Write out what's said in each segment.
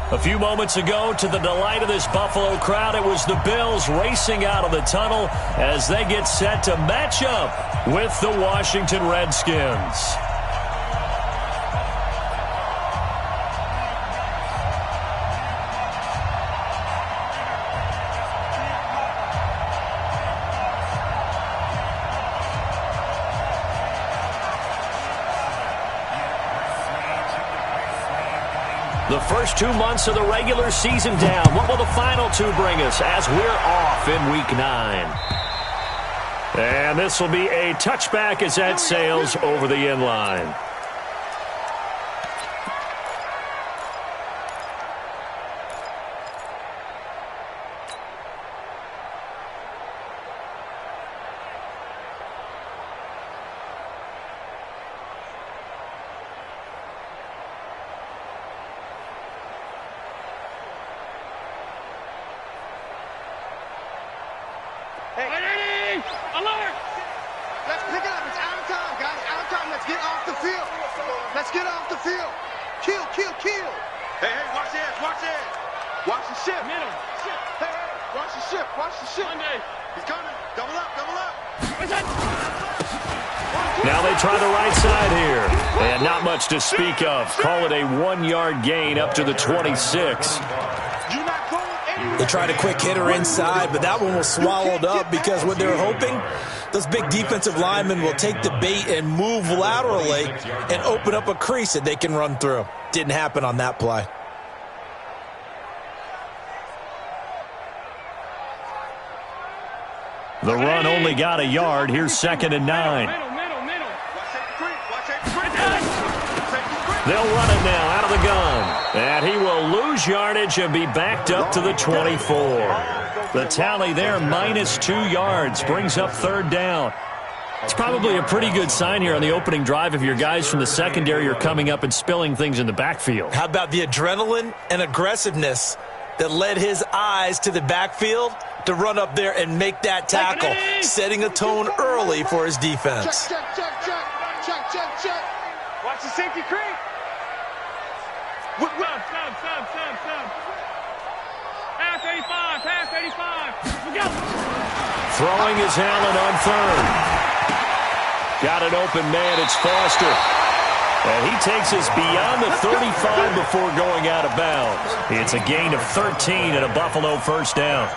A few moments ago, to the delight of this Buffalo crowd, it was the Bills racing out of the tunnel as they get set to match up with the Washington Redskins. The first 2 months of the regular season down. What will the final two bring us as we're off in Week 9? And this will be a touchback as that sails over the end line. Now they try the right side here. And not much to speak of. Call it a 1-yard gain up to the 26. They tried a quick hitter inside, but that one was swallowed up because what they're hoping, those big defensive linemen will take the bait and move laterally and open up a crease that they can run through. Didn't happen on that play. The run only got a yard. Here's 2nd and 9. They'll run it now out of the gun. And he will lose yardage and be backed up to the 24. The tally there, -2 yards, brings up 3rd down. It's probably a pretty good sign here on the opening drive if your guys from the secondary are coming up and spilling things in the backfield. How about the adrenaline and aggressiveness that led his eyes to the backfield to run up there and make that tackle, setting a tone early for his defense. Check. Watch the safety creep. Stop. Pass 85. We go. Throwing is Allen on 3rd. Got an open man. It's Foster. And he takes us beyond the 35 before going out of bounds. It's a gain of 13 and a Buffalo first down.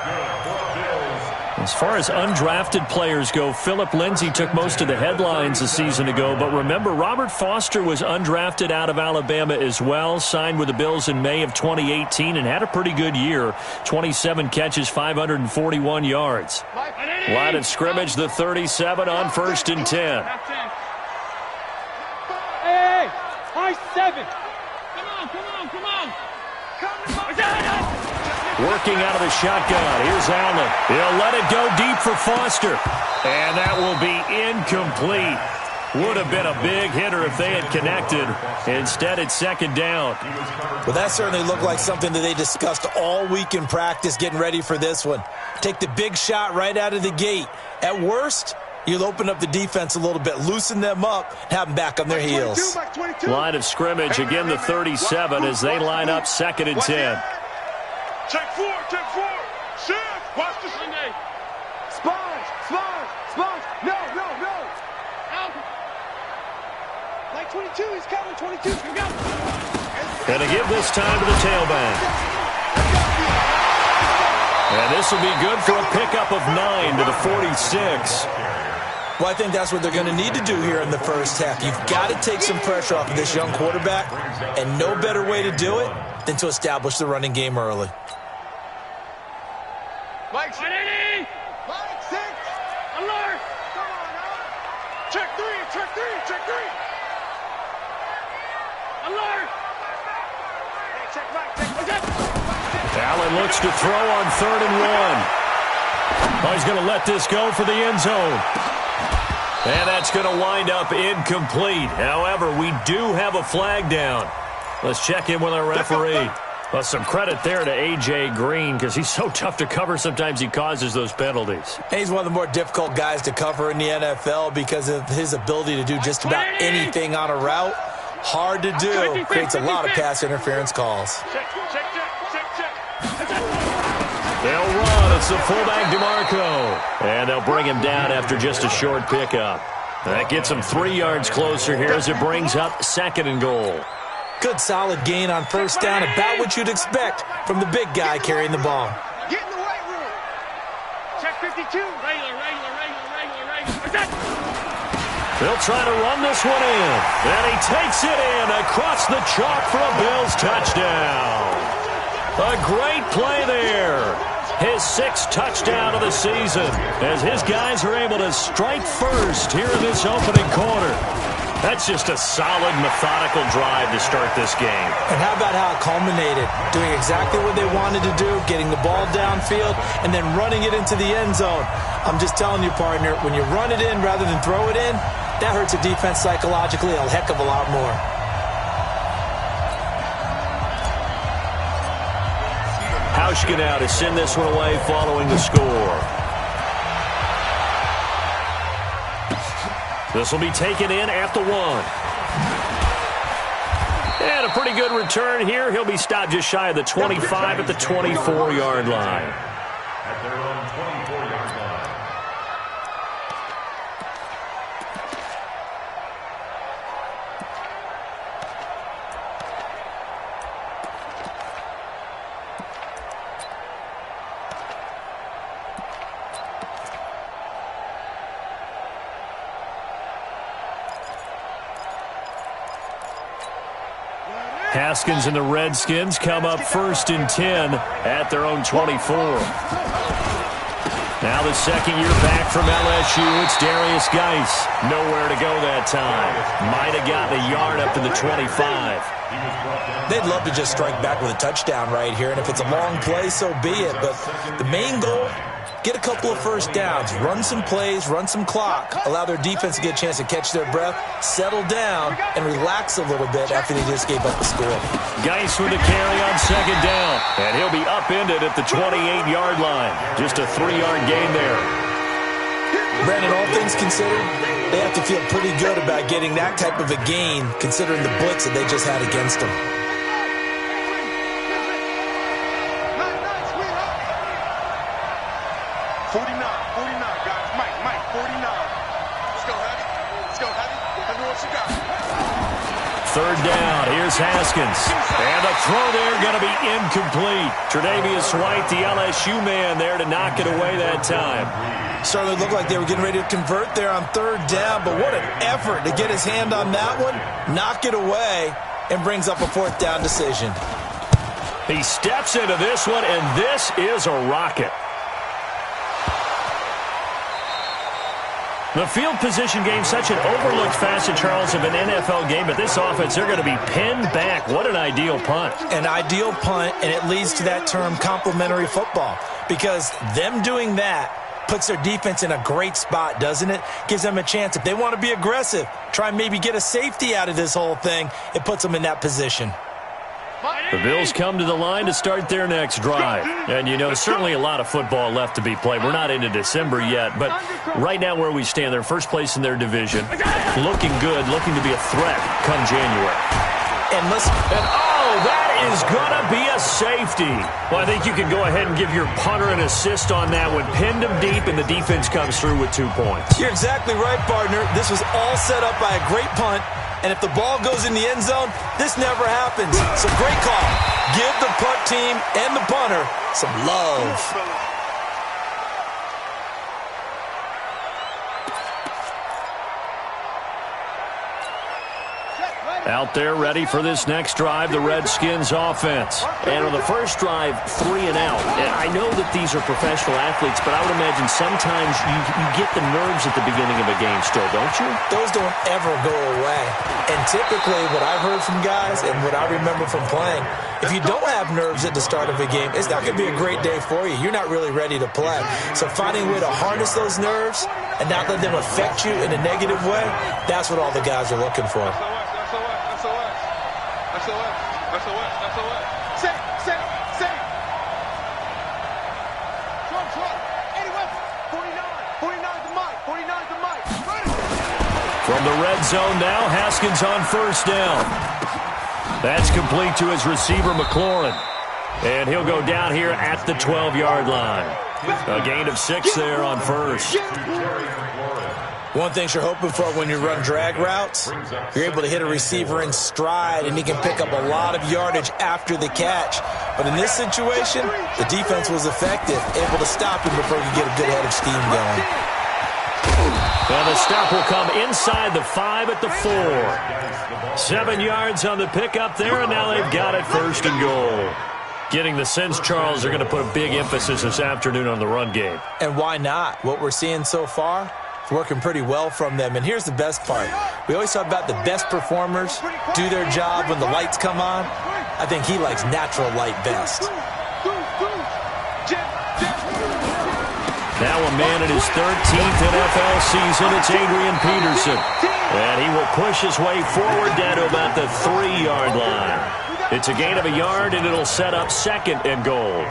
As far as undrafted players go, Philip Lindsay took most of the headlines a season ago. But remember, Robert Foster was undrafted out of Alabama as well, signed with the Bills in May of 2018 and had a pretty good year. 27 catches, 541 yards. Line of scrimmage, the 37 on 1st and 10. Hey, high 7. Come on. Working out of the shotgun. Here's Allen. He'll let it go deep for Foster. And that will be incomplete. Would have been a big hitter if they had connected. Instead, it's 2nd down. Well, that certainly looked like something that they discussed all week in practice getting ready for this one. Take the big shot right out of the gate. At worst, you'll open up the defense a little bit, loosen them up, have them back on their heels. Line of scrimmage, again the 37 as they line up 2nd and 10. Check 4. Shift. Watch the Sunday. Sponge. No. Out. Like 22, he's coming. 22. We go. And to give this time to the tailback. And this will be good for a pickup of 9 to the 46. Well, I think that's what they're going to need to do here in the first half. You've got to take some pressure off of this young quarterback, and no better way to do it than to establish the running game early. Mike 6. Alert. Come on now. Check 3. Alert. Hey, check Mike. Allen looks to throw on 3rd and 1. Oh, he's going to let this go for the end zone. And that's going to wind up incomplete. However, we do have a flag down. Let's check in with our referee. Well, some credit there to A.J. Green because he's so tough to cover. Sometimes he causes those penalties. And he's one of the more difficult guys to cover in the NFL because of his ability to do just about anything on a route. Hard to do. Creates a lot of pass interference calls. Check. They'll run. It's the fullback, DeMarco. And they'll bring him down after just a short pickup. That gets him 3 yards closer here as it brings up 2nd and goal. Good solid gain on first down, about what you'd expect from the big guy carrying the ball. Get in the weight room. Check 52. Regular. They'll try to run this one in. And he takes it in across the chalk for a Bills touchdown. A great play there. His 6th touchdown of the season as his guys are able to strike first here in this opening quarter. That's just a solid, methodical drive to start this game. And how about how it culminated? Doing exactly what they wanted to do, getting the ball downfield, and then running it into the end zone. I'm just telling you, partner, when you run it in rather than throw it in, that hurts a defense psychologically a heck of a lot more. Hauschka now to send this one away following the score. This will be taken in at the 1. And a pretty good return here. He'll be stopped just shy of the 25 at the 24-yard line. At their own 24-yard line. Haskins and the Redskins come up 1st and 10 at their own 24. Now the 2nd year back from LSU, it's Darius Geis. Nowhere to go that time. Might have gotten a yard up to the 25. They'd love to just strike back with a touchdown right here, and if it's a long play, so be it. But the main goal, get a couple of first downs, run some plays, run some clock, allow their defense to get a chance to catch their breath, settle down, and relax a little bit after they just gave up the score. Geis with a carry on 2nd down, and he'll be upended at the 28-yard line. Just a 3-yard gain there. Brandon, all things considered, they have to feel pretty good about getting that type of a gain considering the blitz that they just had against them. Third down, here's Haskins. And the throw there going to be incomplete. Tre'Davious White, the LSU man there to knock it away that time. Certainly looked like they were getting ready to convert there on 3rd down, but what an effort to get his hand on that one, knock it away, and brings up a 4th down decision. He steps into this one, and this is a rocket. The field position game, such an overlooked facet, Charles, of an NFL game, but this offense, they're going to be pinned back. What an ideal punt. An ideal punt, and it leads to that term complementary football, because them doing that puts their defense in a great spot, doesn't it? Gives them a chance. If they want to be aggressive, try and maybe get a safety out of this whole thing, it puts them in that position. The Bills come to the line to start their next drive. And, you know, certainly a lot of football left to be played. We're not into December yet, but right now where we stand, they're first place in their division. Looking good, looking to be a threat come January. And listen. And, oh, that is going to be a safety. Well, I think you can go ahead and give your punter an assist on that one. Pinned him deep, and the defense comes through with 2 points. You're exactly right, partner. This was all set up by a great punt. And if the ball goes in the end zone, this never happens. So great call. Give the punt team and the punter some love. Out there ready for this next drive, the Redskins offense. And on the first drive, 3 and out. And I know that these are professional athletes, but I would imagine sometimes you get the nerves at the beginning of a game still, don't you? Those don't ever go away. And typically what I've heard from guys and what I remember from playing, if you don't have nerves at the start of a game, it's not going to be a great day for you. You're not really ready to play. So finding a way to harness those nerves and not let them affect you in a negative way, that's what all the guys are looking for. From the red zone now, Haskins on first down. That's complete to his receiver, McLaurin. And he'll go down here at the 12-yard line. A gain of 6 there on first. One thing you're hoping for when you run drag routes, you're able to hit a receiver in stride, and he can pick up a lot of yardage after the catch. But in this situation, the defense was effective, able to stop him before he could get a good head of steam going. And the stop will come inside the 5 at the 4. 7 yards on the pickup there, and now they've got it first and goal. Getting the sense, Charles, they're going to put a big emphasis this afternoon on the run game. And why not? What we're seeing so far, it's working pretty well from them. And here's the best part. We always talk about the best performers do their job when the lights come on. I think he likes natural light best. Now a man in his 13th NFL season, it's Adrian Peterson. And he will push his way forward down to about the 3-yard line. It's a gain of a yard, and it'll set up second and goal.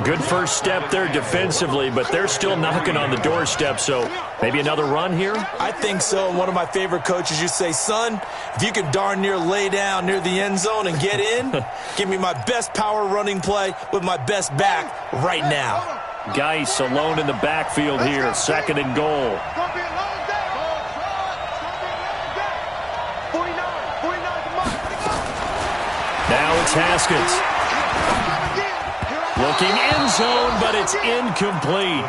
Good first step there defensively, but they're still knocking on the doorstep, so maybe another run here? I think so. One of my favorite coaches used to say, son, if you can darn near lay down near the end zone and get in, give me my best power running play with my best back right now. Geis alone in the backfield here, second and goal. Now it's Haskins. Looking end zone, but it's incomplete.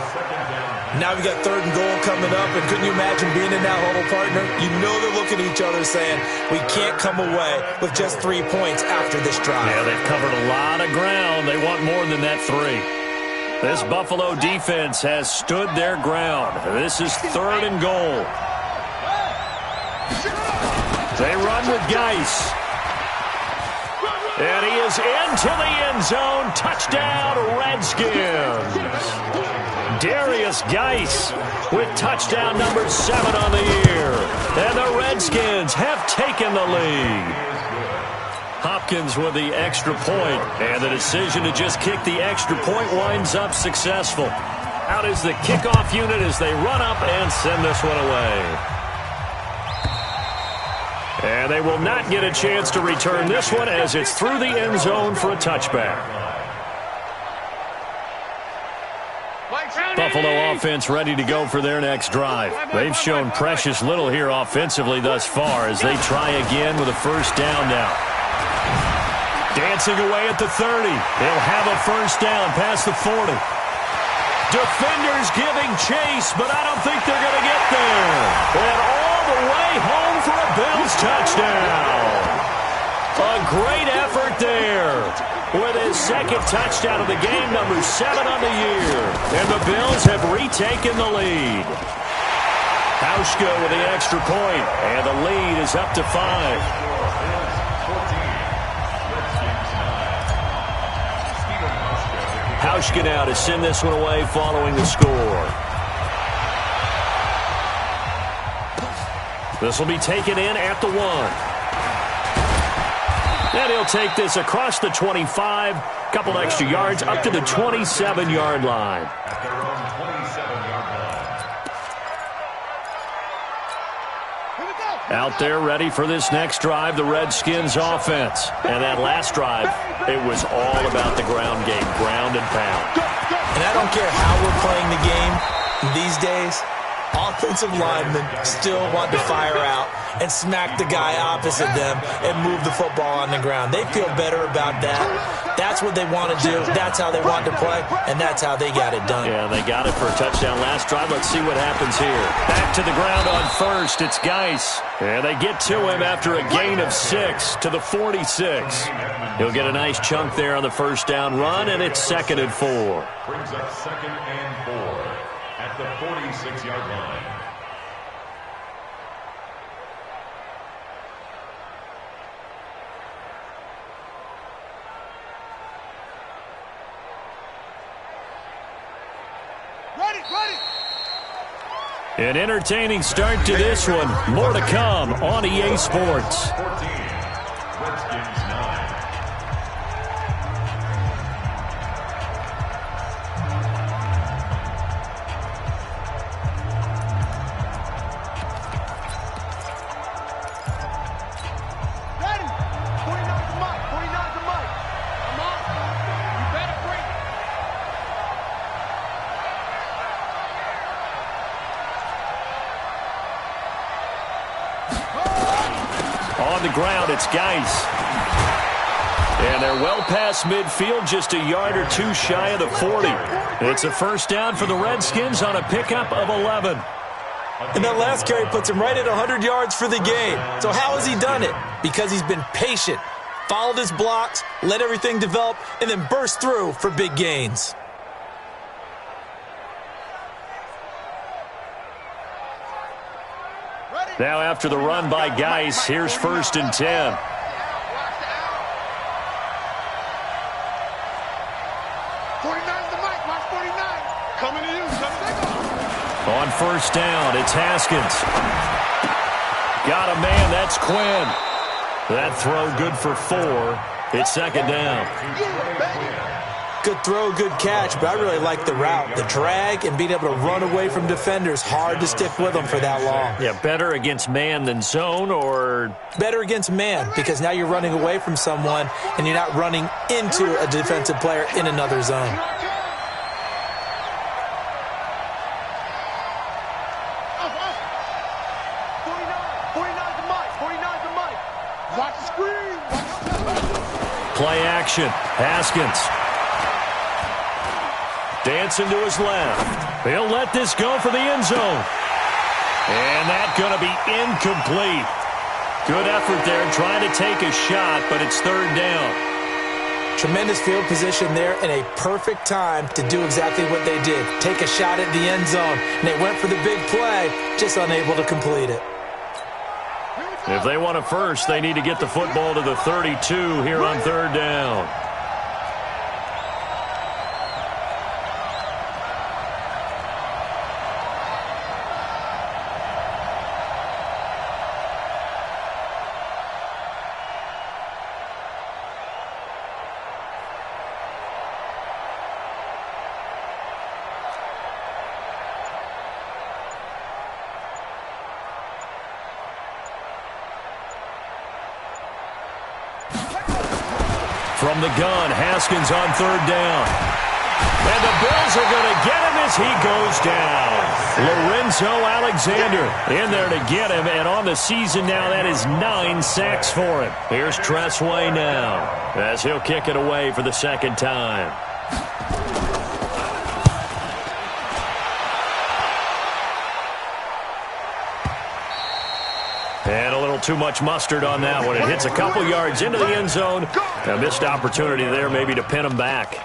Now we got third and goal coming up, and couldn't you imagine being in that huddle, partner? You know they're looking at each other saying, we can't come away with just 3 points after this drive. Yeah, they've covered a lot of ground. They want more than that 3. This Buffalo defense has stood their ground. This is third and goal. They run with Geis. And he is into the end zone. Touchdown, Redskins. Darius Geis with touchdown number 7 on the year. And the Redskins have taken the lead. Hopkins with the extra point. And the decision to just kick the extra point winds up successful. Out is the kickoff unit as they run up and send this one away. And they will not get a chance to return this one as it's through the end zone for a touchback. Buffalo offense ready to go for their next drive. They've shown precious little here offensively thus far as they try again with a first down now. Dancing away at the 30. They'll have a first down past the 40. Defenders giving chase, but I don't think they're going to get there. And all the way home for a Bills touchdown. A great effort there with his second touchdown of the game, number 7 on the year. And the Bills have retaken the lead. Hauschka with the extra point, and the lead is up to 5. Hauschka now to send this one away following the score. This will be taken in at the 1. And he'll take this across the 25, couple extra yards up to the 27-yard line. Out there ready for this next drive, the Redskins offense. And that last drive, it was all about the ground game, ground and pound. And I don't care how we're playing the game these days, offensive linemen still want to fire out and smack the guy opposite them and move the football on the ground. They feel better about that. That's what they want to do. That's how they want to play, and that's how they got it done. Yeah, they got it for a touchdown last drive. Let's see what happens here. Back to the ground on first. It's Geis. And they get to him after a gain of 6 to the 46. He'll get a nice chunk there on the first down run, and it's 2nd and 4. Brings up 2nd and 4 at the 46-yard line. An entertaining start to this one. More to come on EA Sports. 14, Redskins 9. Ready. 49 to Mike. 49 to Mike. the ground. It's Geis. And they're well past midfield, just a yard or two shy of the 40. It's a first down for the Redskins on a pickup of 11. And that last carry puts him right at 100 yards for the game. So how has he done it? Because he's been patient, followed his blocks, let everything develop, and then burst through for big gains. Now after the run by Geis, here's 1st and 10. On first down, it's Haskins. Got a man, that's Quinn. That throw good for 4. It's 2nd down. Good throw, good catch, but I really like the route. The drag and being able to run away from defenders, hard to stick with them for that long. Yeah, better against man than zone, or? Better against man, because now you're running away from someone and you're not running into a defensive player in another zone. Play action. Haskins. Dancing to his left. He'll let this go for the end zone. And that's going to be incomplete. Good effort there trying to take a shot, but it's 3rd down. Tremendous field position there and a perfect time to do exactly what they did. Take a shot at the end zone. And they went for the big play, just unable to complete it. If they want a first, they need to get the football to the 32 here on 3rd down. From the gun, Haskins on 3rd down. And the Bills are going to get him as he goes down. Lorenzo Alexander in there to get him, and on the season now, that is 9 sacks for him. Here's Tressway now as he'll kick it away for the 2nd time. And a little too much mustard on that one. It hits a couple yards into the end zone. A missed opportunity there maybe to pin him back.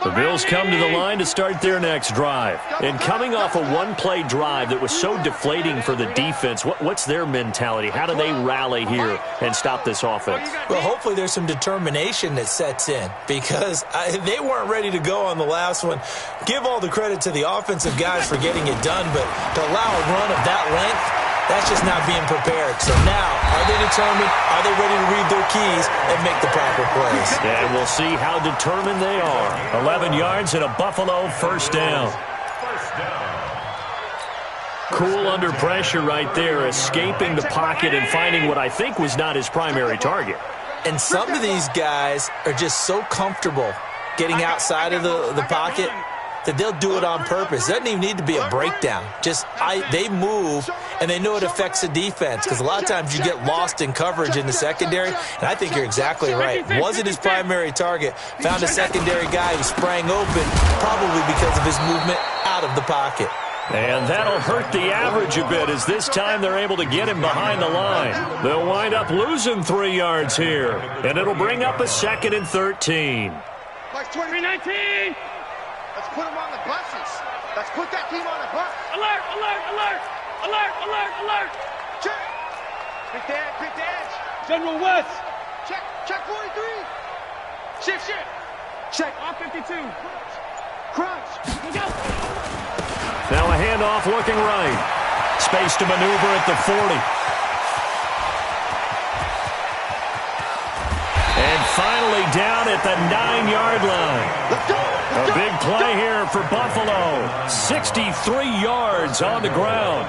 The Bills come to the line to start their next drive. And coming off a one-play drive that was so deflating for the defense, what's their mentality? How do they rally here and stop this offense? Well, hopefully there's some determination that sets in because they weren't ready to go on the last one. Give all the credit to the offensive guys for getting it done, but to allow a run of that length, that's just not being prepared. So now, are they determined? Are they ready to read their keys and make the proper plays? And we'll see how determined they are. 11 yards and a Buffalo first down. Cool under pressure right there, escaping the pocket and finding what I think was not his primary target. And some of these guys are just so comfortable getting outside of the pocket that they'll do it on purpose. It doesn't even need to be a breakdown. They move, and they know it affects the defense because a lot of times you get lost in coverage in the secondary, and I think you're exactly right. Wasn't his primary target. Found a secondary guy who sprang open, probably because of his movement out of the pocket. And that'll hurt the average a bit as this time they're able to get him behind the line. They'll wind up losing 3 yards here, and it'll bring up a 2nd and 13. Like 2019. Let's put them on the buses. Let's put that team on the bus. Alert, alert, alert. Alert, alert, alert. Check. Quick the edge. General West. Check 43. Shift. Check. Off 52. Crunch. Go. Now a handoff looking right. Space to maneuver at the 40. And finally down at the 9-yard line. Let's go. A big play here for Buffalo. 63 yards on the ground.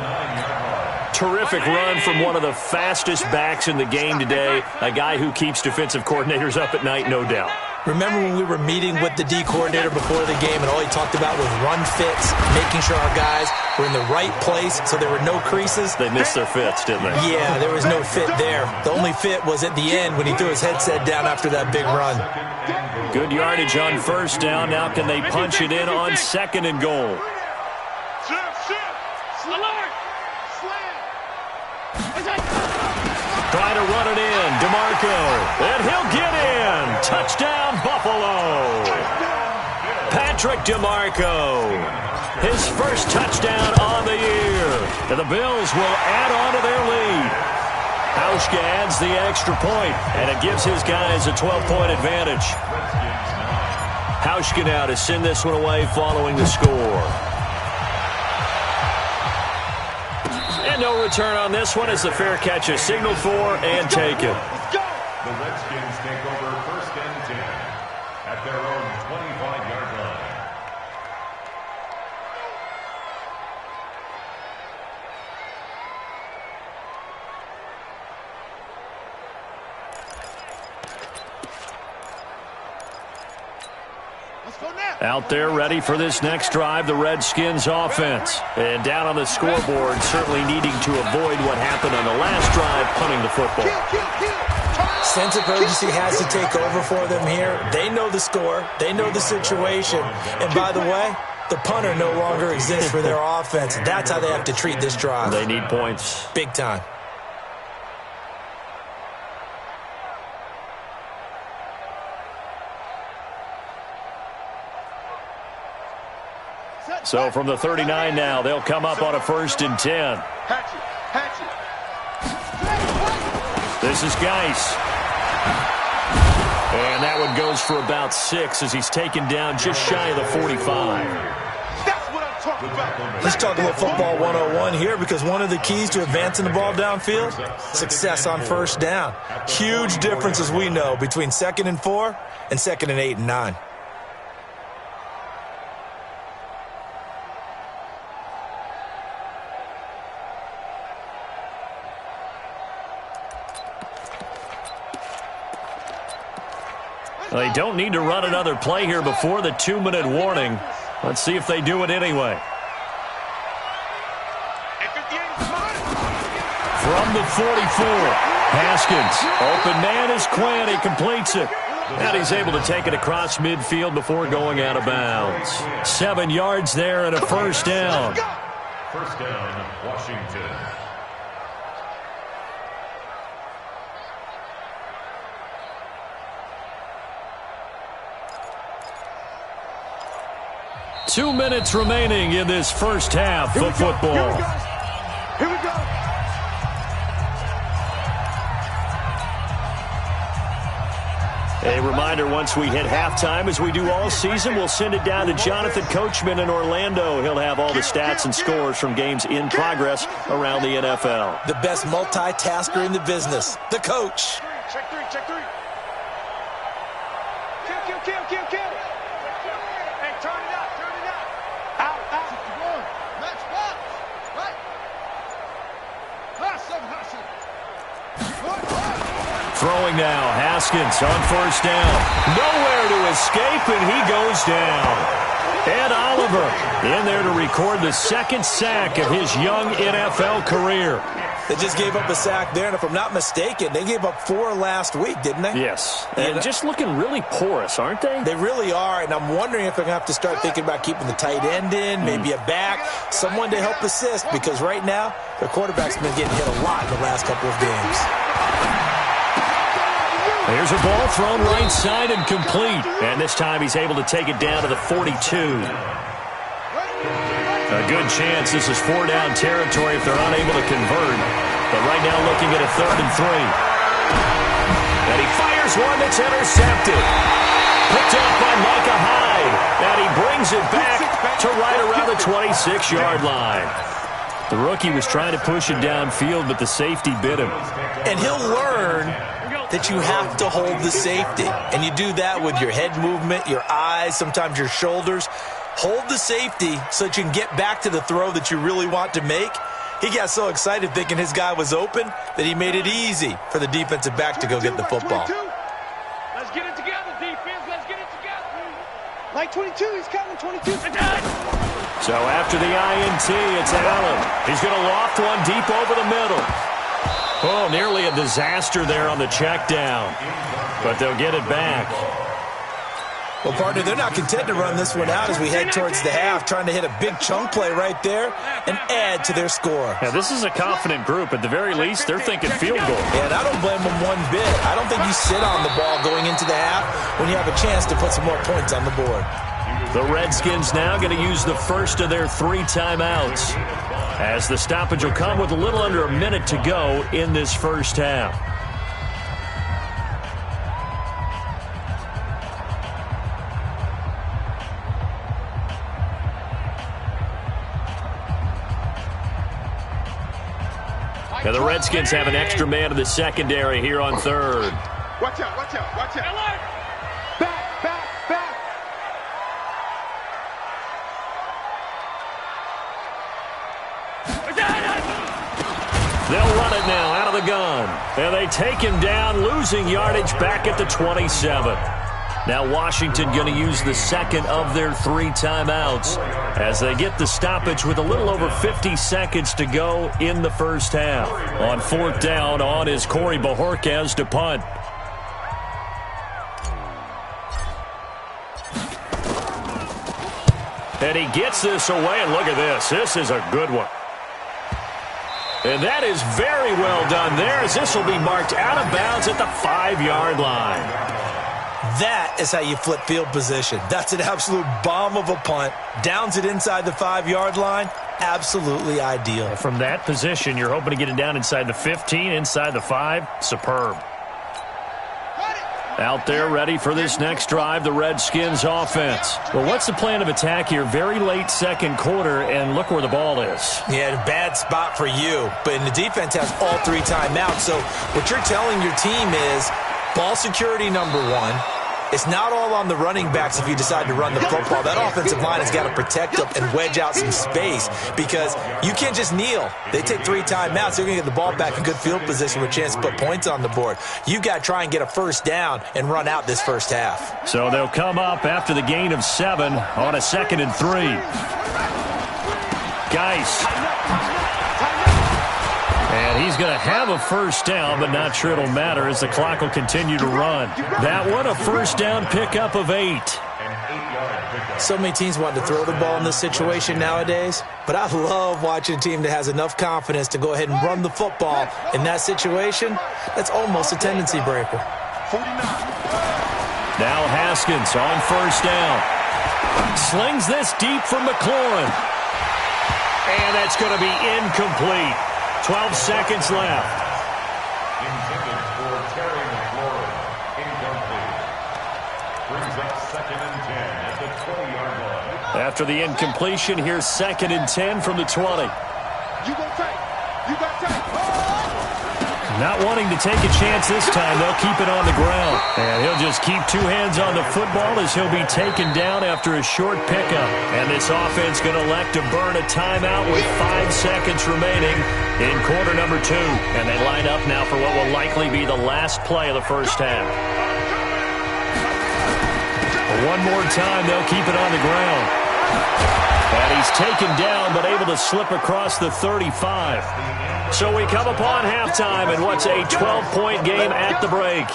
Terrific run from one of the fastest backs in the game today. A guy who keeps defensive coordinators up at night, no doubt. Remember when we were meeting with the D coordinator before the game and all he talked about was run fits, making sure our guys were in the right place so there were no creases? They missed their fits, didn't they? Yeah, there was no fit there. The only fit was at the end when he threw his headset down after that big run. Good yardage on first down. Now can they punch it in on second and goal? Trying to run it in, DeMarco, and he'll get in. Touchdown, Buffalo. Patrick DeMarco, his first touchdown on the year. And the Bills will add on to their lead. Hauschka adds the extra point, and it gives his guys a 12-point advantage. Hauschka now to send this one away following the score. And no return on this one as the fair catch is signaled for and taken. The Redskins take over first and 10 at their own 25-yard line. Out there ready for this next drive, the Redskins offense. And down on the scoreboard, certainly needing to avoid what happened on the last drive, punting the football. Sense of urgency has to take over for them here. They know the score. They know the situation. And by the way, the punter no longer exists for their offense. That's how they have to treat this drive. They need points. Big time. So from the 39 now, they'll come up on a 1st and 10. This is Geis. And that one goes for about 6 as he's taken down just shy of the 45. Let's talk a little football 101 here, because one of the keys to advancing the ball downfield, success on first down. Huge difference, as we know, between 2nd and 4 and 2nd and 8 and 9. They don't need to run another play here before the 2-minute warning. Let's see if they do it anyway. From the 44, Haskins. Open man is Quinn. He completes it. And he's able to take it across midfield before going out of bounds. 7 yards there and a first down. First down, Washington. Two minutes remaining in this first half of football. Here we go. A reminder, once we hit halftime, as we do all season, we'll send it down to Jonathan Coachman in Orlando. He'll have all the stats and scores from games in progress around the NFL. The best multitasker in the business, the coach. Check three. Kill. Hey, turn it up. Out. Let's walk. Right. Hustle. Throwing now, Haskins on first down. Nowhere to escape, and he goes down. Ed Oliver in there to record the 2nd sack of his young NFL career. They just gave up a sack there, and if I'm not mistaken, they gave up 4 last week, didn't they? Yes, and just looking really porous, aren't they? They really are, and I'm wondering if they're going to have to start thinking about keeping the tight end in, maybe a back, someone to help assist, because right now, their quarterback's been getting hit a lot in the last couple of games. There's a ball thrown right side and complete, and this time he's able to take it down to the 42. A good chance this is 4-down territory if they're unable to convert. But right now looking at a 3rd and 3. And he fires one that's intercepted. Picked up by Micah Hyde. And he brings it back to right around the 26-yard line. The rookie was trying to push it downfield, but the safety bit him. And he'll learn that you have to hold the safety. And you do that with your head movement, your eyes, sometimes your shoulders. Hold the safety so that you can get back to the throw that you really want to make. He got so excited thinking his guy was open that he made it easy for the defensive back to go get the football. Let's get it together, defense. Let's get it together. Like 22, he's coming, 22. So after the INT, it's Allen. He's going to loft one deep over the middle. Oh, nearly a disaster there on the check down. But they'll get it back. Well, partner, they're not content to run this one out as we head towards the half, trying to hit a big chunk play right there and add to their score. Yeah, this is a confident group. At the very least, they're thinking field goal. Yeah, and I don't blame them one bit. I don't think you sit on the ball going into the half when you have a chance to put some more points on the board. The Redskins now going to use the first of their 3 timeouts, as the stoppage will come with a little under a minute to go in this first half. Now the Redskins have an extra man in the secondary here on third. Watch out, watch out, watch out. Back, back, back. They'll run it now out of the gun. And they take him down, losing yardage back at the 27. Now Washington going to use the second of their 3 timeouts as they get the stoppage with a little over 50 seconds to go in the first half. On 4th down, on is Corey Bojorquez to punt. And he gets this away, and look at this. This is a good one. And that is very well done there, as this will be marked out of bounds at the 5-yard line. That is how you flip field position. That's an absolute bomb of a punt. Downs it inside the 5-yard line. Absolutely ideal. From that position, you're hoping to get it down inside the 15, inside the 5. Superb. Out there ready for this next drive, the Redskins offense. Well, what's the plan of attack here? Very late second quarter, and look where the ball is. Yeah, a bad spot for you. But the defense has all 3 timeouts. So what you're telling your team is ball security number 1. It's not all on the running backs if you decide to run the football. That offensive line has got to protect them and wedge out some space because you can't just kneel. They take 3 timeouts. They're going to get the ball back in good field position with a chance to put points on the board. You've got to try and get a first down and run out this first half. So they'll come up after the gain of 7 on a 2nd and 3. Geis. And he's going to have a first down, but not sure it'll matter as the clock will continue to run. That one, a first down pickup of 8. So many teams want to throw the ball in this situation nowadays, but I love watching a team that has enough confidence to go ahead and run the football in that situation. That's almost a tendency breaker. Now Haskins on first down. Slings this deep from McLaurin. And that's going to be incomplete. 12 seconds left. Intended for Terry McLaurin. Incomplete. Brings up 2nd and 10 at the 20-yard line. After the incompletion, here's 2nd and 10 from the 20. You go tight. You got tight. Not wanting to take a chance this time, they'll keep it on the ground. And he'll just keep 2 hands on the football as he'll be taken down after a short pickup. And this offense going to elect to burn a timeout with 5 seconds remaining in quarter number 2. And they line up now for what will likely be the last play of the first half. One more time, they'll keep it on the ground. And he's taken down, but able to slip across the 35. So we come upon halftime in what's a 12-point game at the break.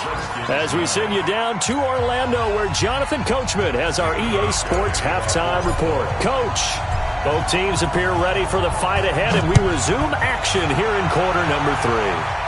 As we send you down to Orlando, where Jonathan Coachman has our EA Sports halftime report. Coach, both teams appear ready for the fight ahead, and we resume action here in quarter number 3.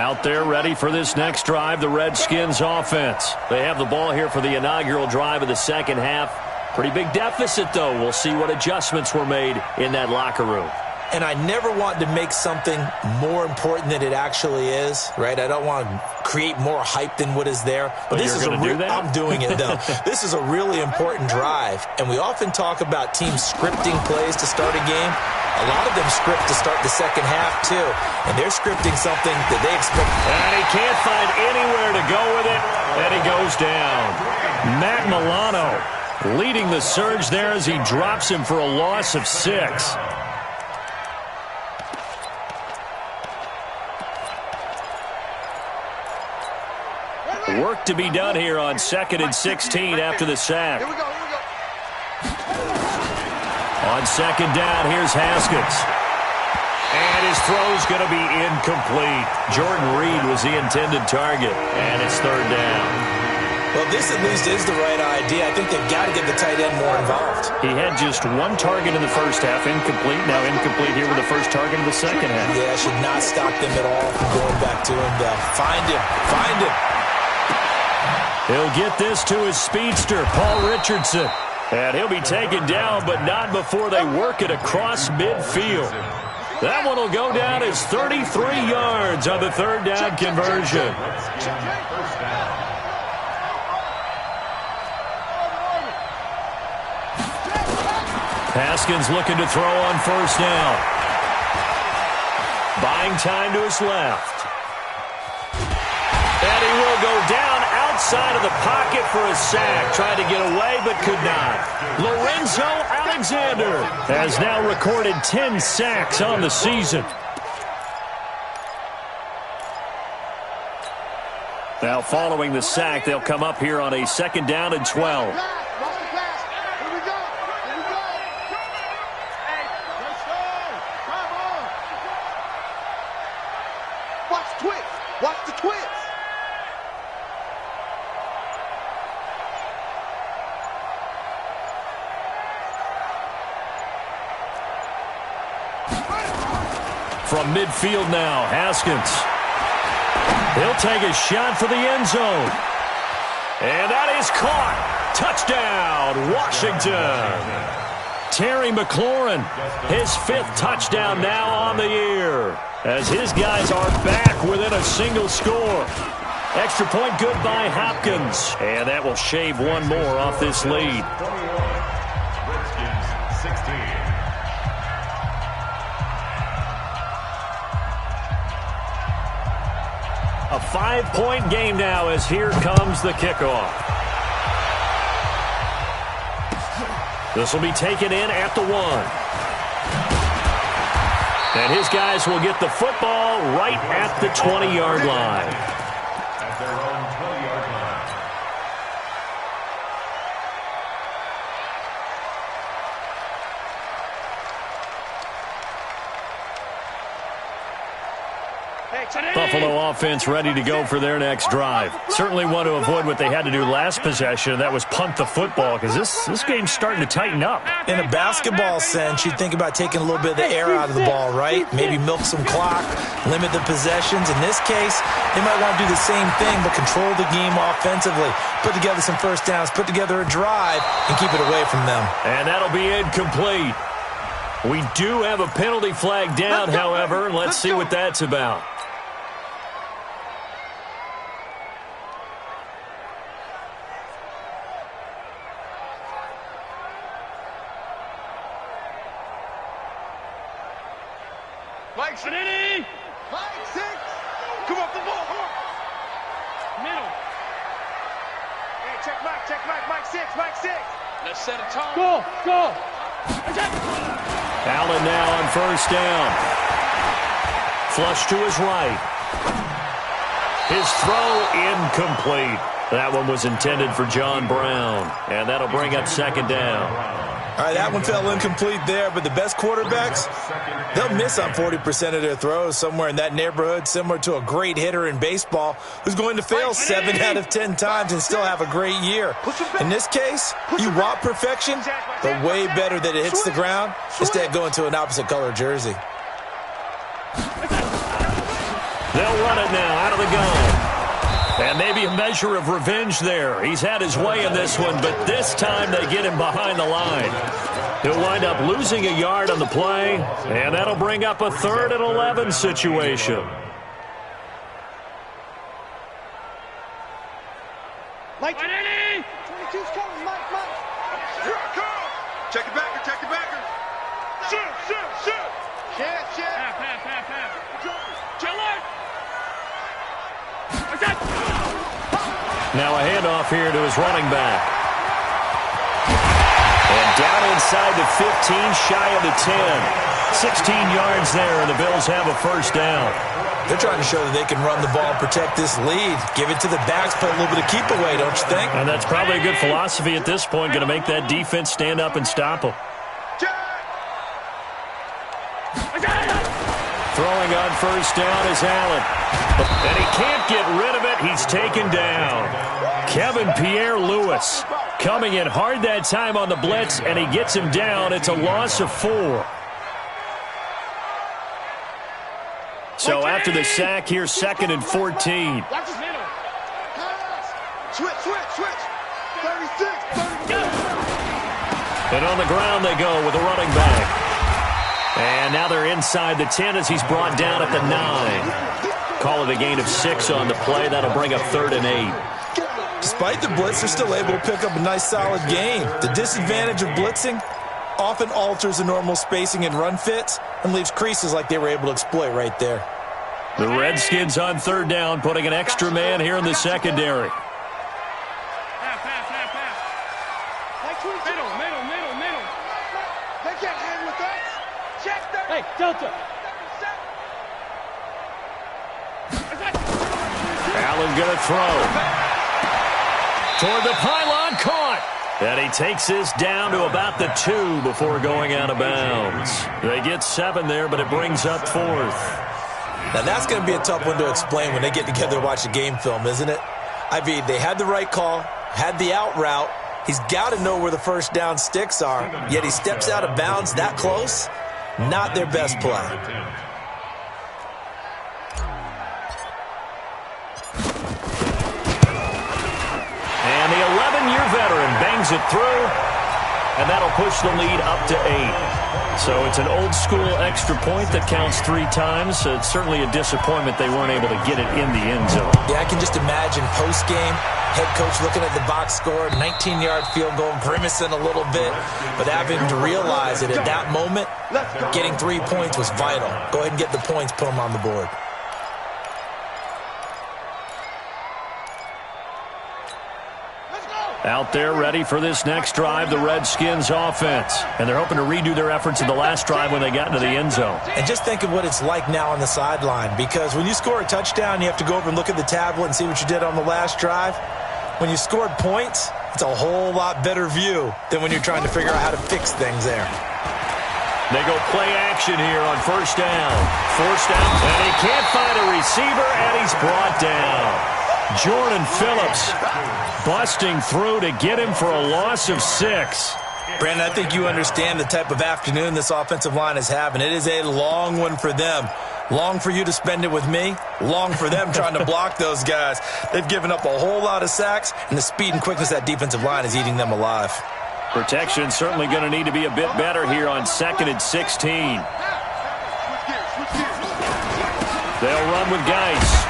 Out there ready for this next drive, the Redskins offense. They have the ball here for the inaugural drive of the second half. Pretty big deficit, though. We'll see what adjustments were made in that locker room. And I never want to make something more important than it actually is, right? I don't want to create more hype than what is there. But this is I'm doing it, though. This is a really important drive. And we often talk about teams scripting plays to start a game. A lot of them script to start the second half, too. And they're scripting something that they expect. And he can't find anywhere to go with it. And he goes down. Matt Milano leading the surge there as he drops him for a loss of 6. Work to be done here on 2nd and 16 after the sack. Here we go. On 2nd down, here's Haskins. And his throw's going to be incomplete. Jordan Reed was the intended target, and it's 3rd down. Well, this at least is the right idea. I think they've got to get the tight end more involved. He had just 1 target in the first half, incomplete. Now incomplete here with the first target of the second half. Yeah, should not stop them at all from going back to him. Find him. He'll get this to his speedster, Paul Richardson. And he'll be taken down, but not before they work it across midfield. That one will go down as 33 yards on the 3rd down conversion. Haskins looking to throw on 1st down. Buying time to his left. And he will go down outside of the pocket for a sack. Tried to get away, but could not. Lorenzo Alexander has now recorded 10 sacks on the season. Now following the sack, they'll come up here on a 2nd down and 12. Watch the twist. From midfield now, Haskins. He'll take a shot for the end zone. And that is caught. Touchdown, Washington. Terry McLaurin, his 5th touchdown now on the year, as his guys are back within a single score. Extra point good by Hopkins. And that will shave 1 more off this lead. Redskins 16. A 5-point game now as here comes the kickoff. This will be taken in at the 1. And his guys will get the football right at the 20-yard line. At their own 20-yard line. Buffalo offense ready to go for their next drive. Certainly want to avoid what they had to do last possession. That was punt the football, because this game's starting to tighten up. In a basketball sense, you'd think about taking a little bit of the air out of the ball, right? Maybe milk some clock, limit the possessions. In this case, they might want to do the same thing, but control the game offensively. Put together some first downs, put together a drive, and keep it away from them. And that'll be incomplete. We do have a penalty flag down, however. Let's see what that's about. Mike 6. Mike 6. Come off the ball. Come on. Middle. Hey, check Mike. Mike 6. Mike 6. Let's set a tone. Go. Allen now on 1st down. Flush to his right. His throw incomplete. That one was intended for John Brown. And that'll bring up 2nd down. All right, that one fell incomplete there, but the best quarterbacks, they'll miss on 40% of their throws, somewhere in that neighborhood, similar to a great hitter in baseball who's going to fail 7 out of 10 times and still have a great year. In this case, you want perfection, but way better that it hits the ground instead of going to an opposite color jersey. They'll run it now out of the gun. And maybe a measure of revenge there. He's had his way in this one, but this time they get him behind the line. He'll wind up losing a yard on the play, and that'll bring up a 3rd and 11 situation. Mike, 22's coming, Mike. Here I come. Check it backer, check it backer. Shoot. Pass. Chiller. Now a handoff here to his running back. And down inside the 15, shy of the 10. 16 yards there, and the Bills have a first down. They're trying to show that they can run the ball and protect this lead. Give it to the backs, put a little bit of keep away, don't you think? And that's probably a good philosophy at this point, going to make that defense stand up and stop them. Throwing on first down is Allen. And he can't get rid of it. He's taken down. Kevin Pierre-Louis coming in hard that time on the blitz, and he gets him down. It's a loss of 4. So after the sack here, 2nd and 14. Switch. 36. And on the ground they go with a running back. And now they're inside the 10 as he's brought down at the 9. Call it a gain of 6 on the play. That'll bring up 3rd and 8. Despite the blitz, they're still able to pick up a nice, solid gain. The disadvantage of blitzing often alters the normal spacing and run fits and leaves creases like they were able to exploit right there. The Redskins on 3rd down, putting an extra man here in the secondary. Middle. They can't hang with us. Check that. Hey, Delta. Allen going to throw. Toward the pylon, caught. And he takes this down to about the 2 before going out of bounds. They get 7 there, but it brings up 4th. Now, that's going to be a tough one to explain when they get together to watch a game film, isn't it? I mean, they had the right call, had the out route. He's got to know where the first down sticks are, yet he steps out of bounds that close. Not their best play. And the 11-year veteran bangs it through, and that'll push the lead up to 8. So it's an old-school extra point that counts 3 times. So it's certainly a disappointment they weren't able to get it in the end zone. Yeah, I can just imagine post-game, head coach looking at the box score, 19-yard field goal, grimacing a little bit, but having to realize that at that moment, getting 3 points was vital. Go ahead and get the points, put them on the board. Out there ready for this next drive, the Redskins offense. And they're hoping to redo their efforts in the last drive when they got into the end zone. And just think of what it's like now on the sideline, because when you score a touchdown, you have to go over and look at the tablet and see what you did on the last drive. When you scored points, it's a whole lot better view than when you're trying to figure out how to fix things there. They go play action here on first down. Forced out, and he can't find a receiver, and he's brought down. Jordan Phillips busting through to get him for a loss of 6. Brandon, I think you understand the type of afternoon this offensive line is having. It is a long one for them. Long for you to spend it with me. Long for them trying to block those guys. They've given up a whole lot of sacks, and the speed and quickness of that defensive line is eating them alive. Protection certainly going to need to be a bit better here on 2nd and 16. They'll run with Geis.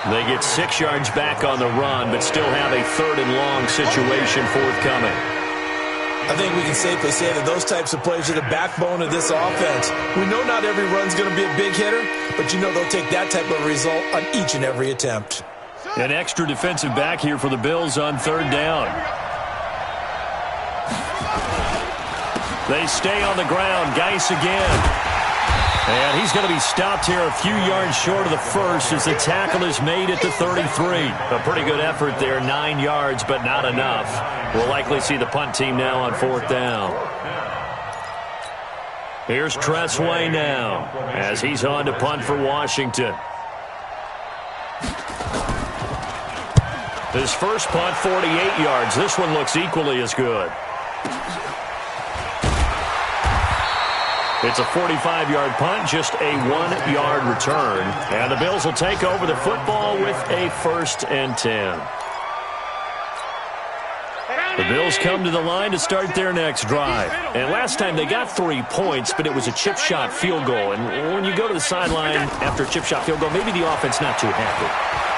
They get 6 yards back on the run, but still have a 3rd and long situation forthcoming. I think we can safely say that those types of plays are the backbone of this offense. We know not every run's going to be a big hitter, but you know they'll take that type of result on each and every attempt. An extra defensive back here for the Bills on 3rd down. They stay on the ground. Geis again. And he's going to be stopped here a few yards short of the first as the tackle is made at the 33. A pretty good effort there, 9 yards, but not enough. We'll likely see the punt team now on 4th down. Here's Tressway now as he's on to punt for Washington. His first punt, 48 yards. This one looks equally as good. It's a 45-yard punt, just a 1-yard return. And the Bills will take over the football with a 1st and 10. The Bills come to the line to start their next drive. And last time they got 3 points, but it was a chip shot field goal. And when you go to the sideline after a chip shot field goal, maybe the offense not too happy.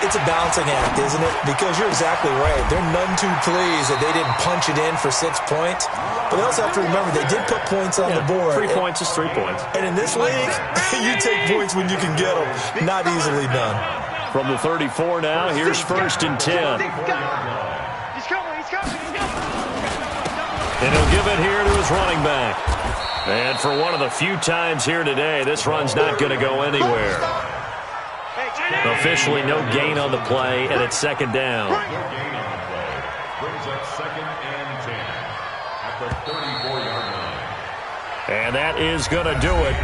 It's a balancing act, isn't it? Because you're exactly right. They're none too pleased that they didn't punch it in for 6 points. But they also have to remember they did put points on the board. 3 points is 3 points. And in this league, you take points when you can get them. Not easily done. From the 34 now, here's 1st and 10. He's coming. And he'll give it here to his running back. And for one of the few times here today, this run's not going to go anywhere. Officially no gain on the play, and it's 2nd down. No gain on the play. Brings up 2nd and 10 at the 34-yard line. And that is going to do it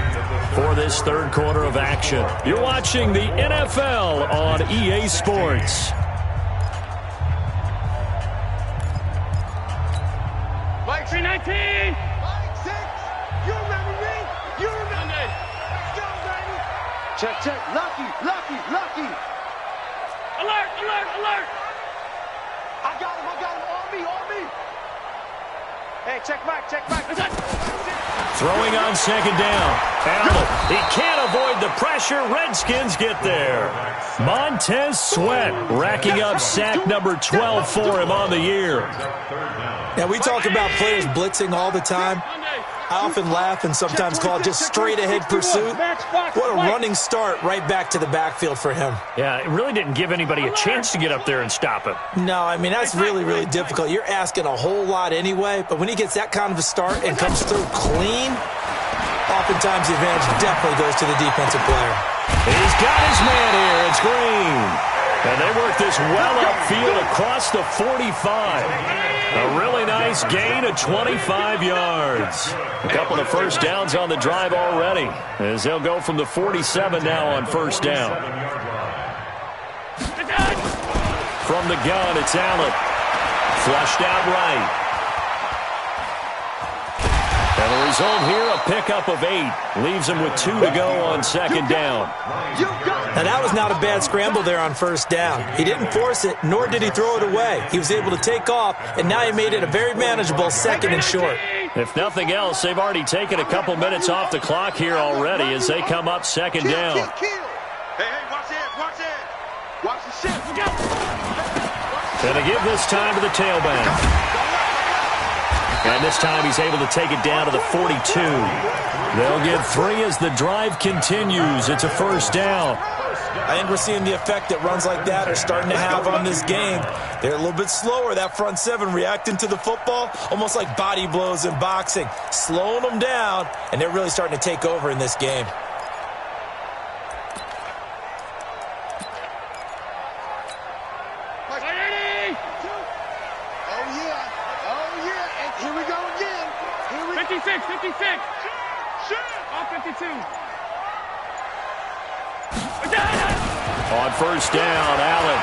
for this 3rd quarter of action. You're watching the NFL on EA Sports. Mike 319. Mike 6. You remember me? You remember me? Let's go, baby. Check. Lucky. Alert. I got him. On me. Hey, check back. Throwing on 2nd down. Allen, he can't avoid the pressure. Redskins get there. Montez Sweat racking up sack number 12 for him on the year. Now, we talk about players blitzing all the time. I often laugh and sometimes call it just straight-ahead pursuit. What a running start right back to the backfield for him. Yeah, it really didn't give anybody a chance to get up there and stop him. No, I mean, that's really, really difficult. You're asking a whole lot anyway, but when he gets that kind of a start and comes through clean, oftentimes the advantage definitely goes to the defensive player. He's got his man here. It's Green. And they work this well upfield across the 45. A really nice gain of 25 yards. A couple of 1st downs on the drive already, as they'll go from the 47 now on 1st down. From the gun, it's Allen. Flushed out right. And the result here, a pickup of 8. Leaves him with 2 to go on 2nd down. Now, that was not a bad scramble there on 1st down. He didn't force it, nor did he throw it away. He was able to take off, and now he made it a very manageable 2nd and short. If nothing else, they've already taken a couple minutes off the clock here already as they come up 2nd down. Hey, watch it. Watch the shit. And they give this time to the tailback. And this time he's able to take it down to the 42. They'll get 3 as the drive continues. It's a 1st down. I think we're seeing the effect that runs like that are starting to have on this game. They're a little bit slower, that front 7, reacting to the football, almost like body blows in boxing, slowing them down, and they're really starting to take over in this game. Here we go again. 56. All 52. On 1st down, Allen.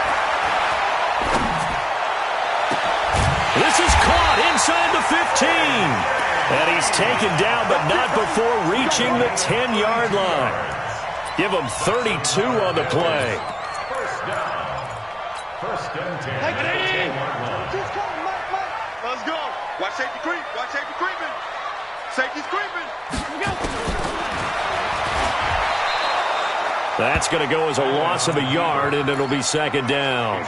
This is caught inside the 15. And he's taken down, but not before reaching the 10-yard line. Give him 32 on the play. 1st down. 1st and 10. Let's go. Watch safety creep. Safety's creeping. That's going to go as a loss of a yard, and it'll be 2nd down.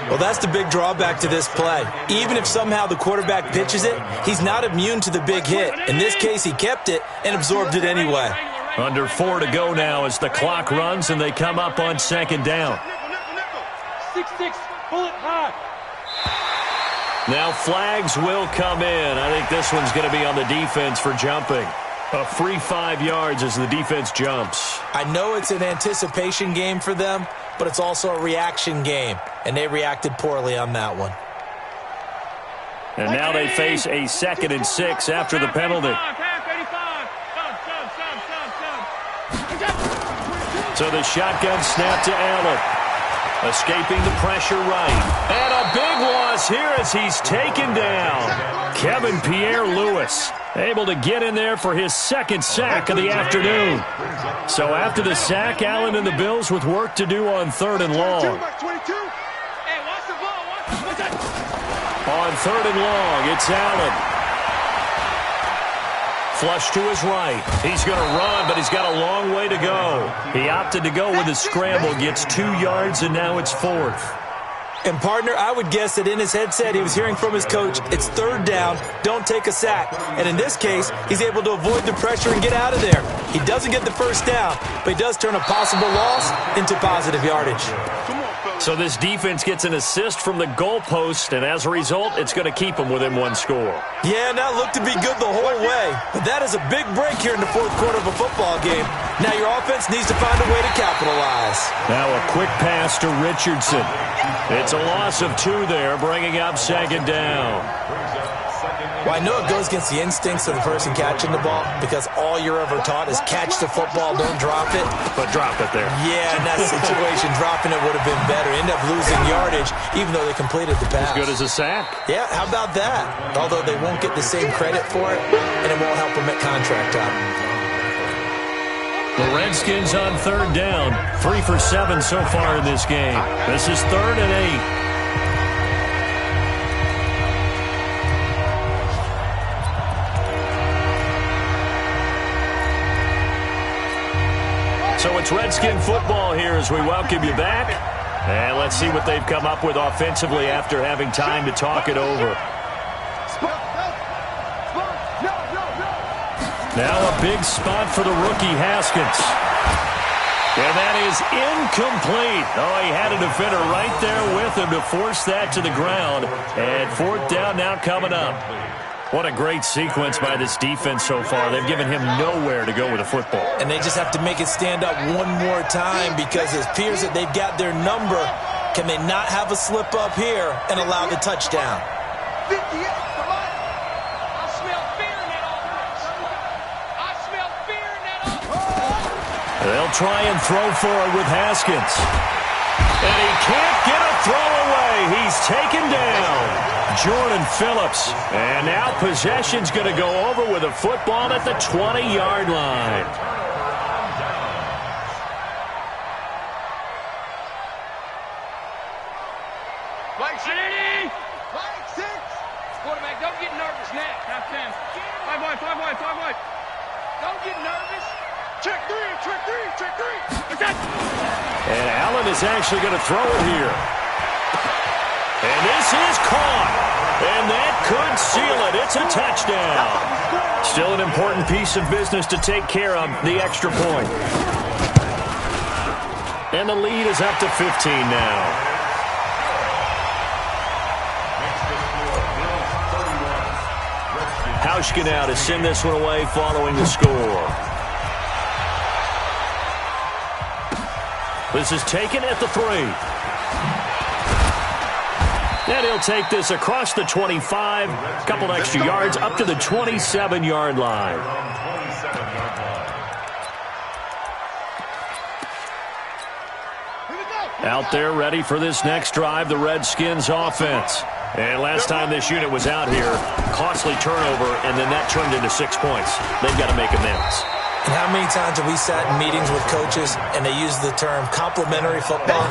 Well, that's the big drawback to this play. Even if somehow the quarterback pitches it, he's not immune to the big hit. In this case, he kept it and absorbed it anyway. Under 4 to go now as the clock runs, and they come up on 2nd down. 6-6, bullet high. Now flags will come in. I think this one's going to be on the defense for jumping. A free 5 yards as the defense jumps. I know it's an anticipation game for them, but it's also a reaction game, and they reacted poorly on that one. And now they face a 2nd and 6 after the penalty. So the shotgun snap to Allen. Escaping the pressure right. And a big loss here as he's taken down. Kevin Pierre-Louis. Able to get in there for his second sack of the afternoon. So after the sack, Allen and the Bills with work to do on 3rd and long. On 3rd and long, it's Allen. Flush to his right. He's going to run, but he's got a long way to go. He opted to go with a scramble, gets 2 yards, and now it's 4th. And, partner, I would guess that in his headset he was hearing from his coach, it's 3rd down, don't take a sack. And in this case, he's able to avoid the pressure and get out of there. He doesn't get the first down, but he does turn a possible loss into positive yardage. So this defense gets an assist from the goalpost, and as a result, it's going to keep them within 1 score. Yeah, and that looked to be good the whole way. But that is a big break here in the 4th quarter of a football game. Now your offense needs to find a way to capitalize. Now a quick pass to Richardson. It's a loss of 2 there, bringing up 2nd down. Well, I know it goes against the instincts of the person catching the ball because all you're ever taught is catch the football, don't drop it. But drop it there. Yeah, in that situation, dropping it would have been better. End up losing yardage, even though they completed the pass. As good as a sack. Yeah, how about that? Although they won't get the same credit for it, and it won't help them at contract time. The Redskins on 3rd down. 3 for 7 so far in this game. This is 3rd and 8. So it's Redskin football here as we welcome you back. And let's see what they've come up with offensively after having time to talk it over. Now a big spot for the rookie Haskins. And that is incomplete. Oh, he had a defender right there with him to force that to the ground. And 4th down now coming up. What a great sequence by this defense so far. They've given him nowhere to go with the football. And they just have to make it stand up one more time because it appears that they've got their number. Can they not have a slip up here and allow the touchdown? They'll try and throw for it with Haskins. And he can't get a throw away. He's taken down. Jordan Phillips. And now possession's going to go over with a football at the 20-yard line. Flag 6. Quarterback, don't get nervous now. Top 10. 5 wide. Don't get nervous. Check 3. And Allen is actually going to throw it here. And this is caught. And that could seal it. It's a touchdown. Still an important piece of business to take care of, the extra point. And the lead is up to 15 now. Hauschka now to send this one away following the score. This is taken at the 3. And he'll take this across the 25, a couple extra yards up to the 27-yard line. Out there ready for this next drive, the Redskins offense. And last time this unit was out here, costly turnover, and then that turned into 6 points. They've got to make amends. And how many times have we sat in meetings with coaches and they use the term complementary football?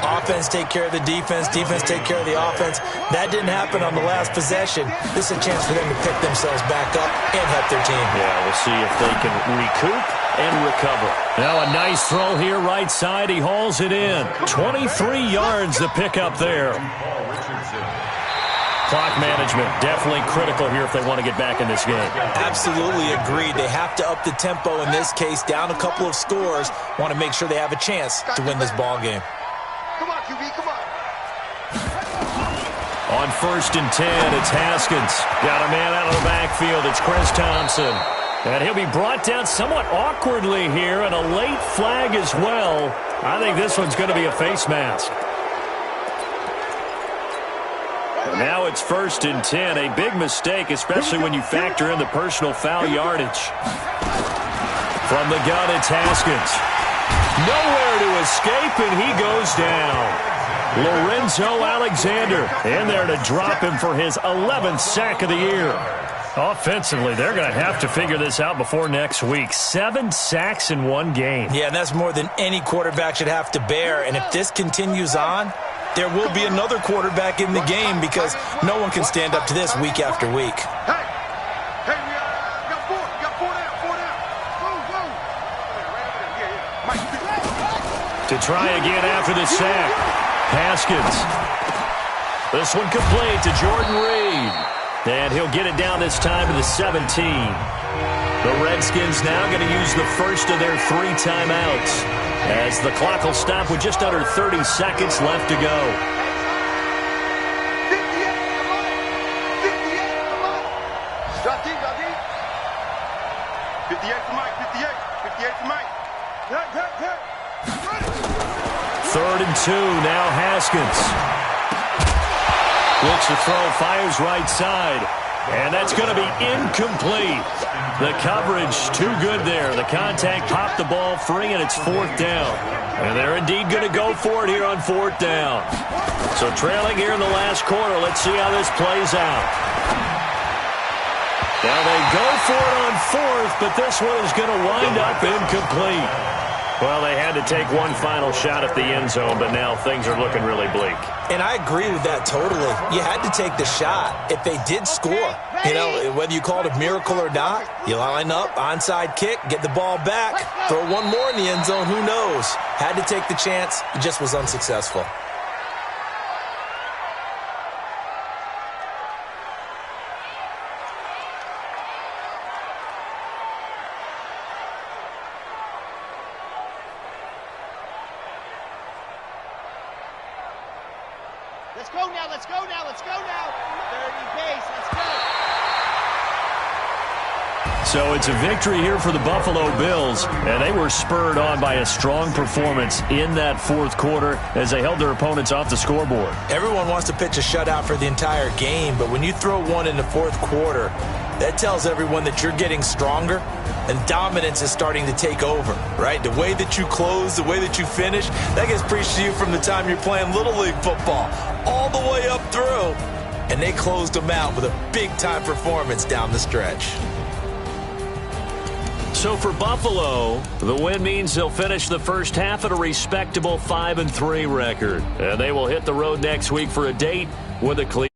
Offense take care of the defense, defense take care of the offense. That didn't happen on the last possession. This is a chance for them to pick themselves back up and help their team. Yeah, we'll see if they can recoup and recover. Now a nice throw here right side. He hauls it in. 23 yards to pick up there. Clock management definitely critical here if they want to get back in this game. Absolutely agreed. They have to up the tempo in this case, down a couple of scores. Want to make sure they have a chance to win this ball game. Come on, QB, come on. On 1st and 10, it's Haskins. Got a man out of the backfield. It's Chris Thompson. And he'll be brought down somewhat awkwardly here, and a late flag as well. I think this one's going to be a face mask. Now it's 1st and 10. A big mistake, especially when you factor in the personal foul yardage. From the gun, it's Haskins. Nowhere to escape, and he goes down. Lorenzo Alexander in there to drop him for his 11th sack of the year. Offensively, they're going to have to figure this out before next week. 7 sacks in one game. Yeah, and that's more than any quarterback should have to bear. And if this continues on, there will be another quarterback in the game because no one can stand up to this week after week. Hey, we got four. We got four down. To try again after the sack. Haskins. This one complete to Jordan Reed. And he'll get it down this time to the 17. The Redskins now going to use the first of their 3 timeouts as the clock will stop with just under 30 seconds left to go. 58 for Mike. 58 for Mike. Third and 2, now Haskins. Looks to throw, fires right side. And that's going to be incomplete. The coverage too good there. The contact popped the ball free, and it's 4th down. And they're indeed going to go for it here on 4th down. So trailing here in the last quarter. Let's see how this plays out. Now they go for it on 4th, but this one is going to wind up incomplete. Well, they had to take one final shot at the end zone, but now things are looking really bleak. And I agree with that totally. You had to take the shot if they did score. You know, whether you call it a miracle or not, you line up, onside kick, get the ball back, throw one more in the end zone, who knows? Had to take the chance, it just was unsuccessful. Let's go now. 30 base, let's go. So it's a victory here for the Buffalo Bills, and they were spurred on by a strong performance in that 4th quarter as they held their opponents off the scoreboard. Everyone wants to pitch a shutout for the entire game, but when you throw one in the 4th quarter, that tells everyone that you're getting stronger and dominance is starting to take over, right? The way that you close, the way that you finish, that gets preached to you from the time you're playing Little League football all the way up through. And they closed them out with a big-time performance down the stretch. So for Buffalo, the win means they'll finish the first half at a respectable 5-3 record. And they will hit the road next week for a date with the Cleveland.